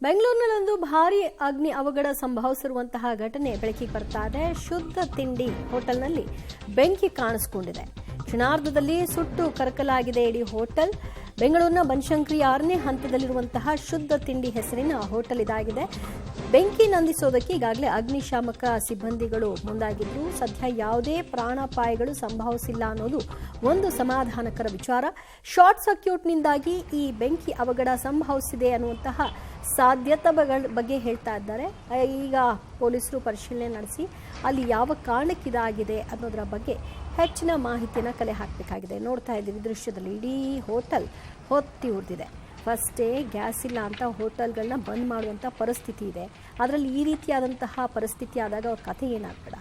ಬೆಂಗಳೂರಿನಲ್ಲೊಂದು ಭಾರೀ ಅಗ್ನಿ ಅವಘಡ ಸಂಭವಿಸಿರುವಂತಹ ಘಟನೆ ಬೆಳಕಿಗೆ ಬರ್ತಾ ಇದೆ. ಶುದ್ಧ ತಿಂಡಿ ಹೋಟೆಲ್ನಲ್ಲಿ ಬೆಂಕಿ ಕಾಣಿಸಿಕೊಂಡಿದೆ. ಕ್ಷಣಾರ್ಧದಲ್ಲಿ ಸುಟ್ಟು ಕರಕಲಾಗಿದೆ ಇಡೀ ಹೋಟೆಲ್. ಬೆಂಗಳೂರಿನ ಬನಶಂಕರಿ 6ನೇ ಹಂತದಲ್ಲಿರುವಂತಹ ಶುದ್ಧ ತಿಂಡಿ ಹೆಸರಿನ ಹೋಟೆಲ್ ಇದಾಗಿದೆ. ಬೆಂಕಿ ನಂದಿಸೋದಕ್ಕೆ ಈಗಾಗಲೇ ಅಗ್ನಿಶಾಮಕ ಸಿಬ್ಬಂದಿಗಳು ಮುಂದಾಗಿದ್ರು. ಸದ್ಯ ಯಾವುದೇ ಪ್ರಾಣಾಪಾಯಗಳು ಸಂಭವಿಸಿಲ್ಲ ಅನ್ನೋದು ಒಂದು ಸಮಾಧಾನಕರ ವಿಚಾರ. ಶಾರ್ಟ್ ಸರ್ಕ್ಯೂಟ್ನಿಂದಾಗಿ ಈ ಬೆಂಕಿ ಅವಘಡ ಸಂಭವಿಸಿದೆ ಅನ್ನುವಂತಹ ಸಾಧ್ಯತೆಗಳ ಬಗ್ಗೆ ಹೇಳ್ತಾ ಇದ್ದಾರೆ. ಈಗ ಪೊಲೀಸರು ಪರಿಶೀಲನೆ ನಡೆಸಿ ಅಲ್ಲಿ ಯಾವ ಕಾರಣಕ್ಕಿದಾಗಿದೆ ಅನ್ನೋದರ ಬಗ್ಗೆ ಹೆಚ್ಚಿನ ಮಾಹಿತಿಯನ್ನು ಕಲೆ ಹಾಕಬೇಕಾಗಿದೆ. ನೋಡ್ತಾ ಇದ್ದೀವಿ ದೃಶ್ಯದಲ್ಲಿ ಇಡೀ ಹೋಟೆಲ್ ಹೊತ್ತಿ ಉರಿದಿದೆ. ಫಸ್ಟೇ ಗ್ಯಾಸ್ ಇಲ್ಲ ಅಂತ ಹೋಟೆಲ್ಗಳನ್ನ ಬಂದ್ ಮಾಡುವಂಥ ಪರಿಸ್ಥಿತಿ ಇದೆ. ಅದರಲ್ಲಿ ಈ ರೀತಿಯಾದಂತಹ ಪರಿಸ್ಥಿತಿ ಆದಾಗ ಅವ್ರ ಕಥೆ ಏನಾಗ್ಬೇಡ.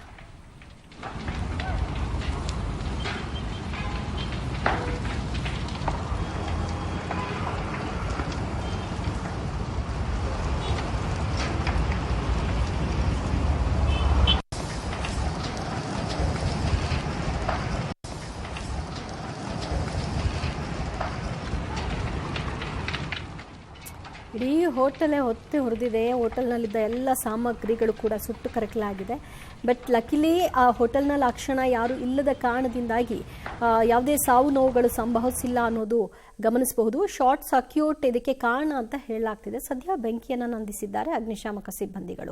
ಇಡೀ ಹೋಟೆಲೇ ಹೊತ್ತಿ ಹುರಿದಿದೆ. ಹೋಟೆಲ್ನಲ್ಲಿದ್ದ ಎಲ್ಲ ಸಾಮಗ್ರಿಗಳು ಕೂಡ ಸುಟ್ಟು ಕರಕಲಾಗಿದೆ. ಬಟ್ ಲಕಿಲಿ ಆ ಹೋಟೆಲ್ನಲ್ಲಿ ಆ ಕ್ಷಣ ಯಾರು ಇಲ್ಲದ ಕಾರಣದಿಂದಾಗಿ ಯಾವುದೇ ಸಾವು ನೋವುಗಳು ಸಂಭವಿಸಿಲ್ಲ ಅನ್ನೋದು ಗಮನಿಸಬಹುದು. ಶಾರ್ಟ್ ಸರ್ಕ್ಯೂಟ್ ಇದಕ್ಕೆ ಕಾರಣ ಅಂತ ಹೇಳಲಾಗ್ತಿದೆ. ಸದ್ಯ ಬೆಂಕಿಯನ್ನು ನಂದಿಸಿದ್ದಾರೆ ಅಗ್ನಿಶಾಮಕ ಸಿಬ್ಬಂದಿಗಳು.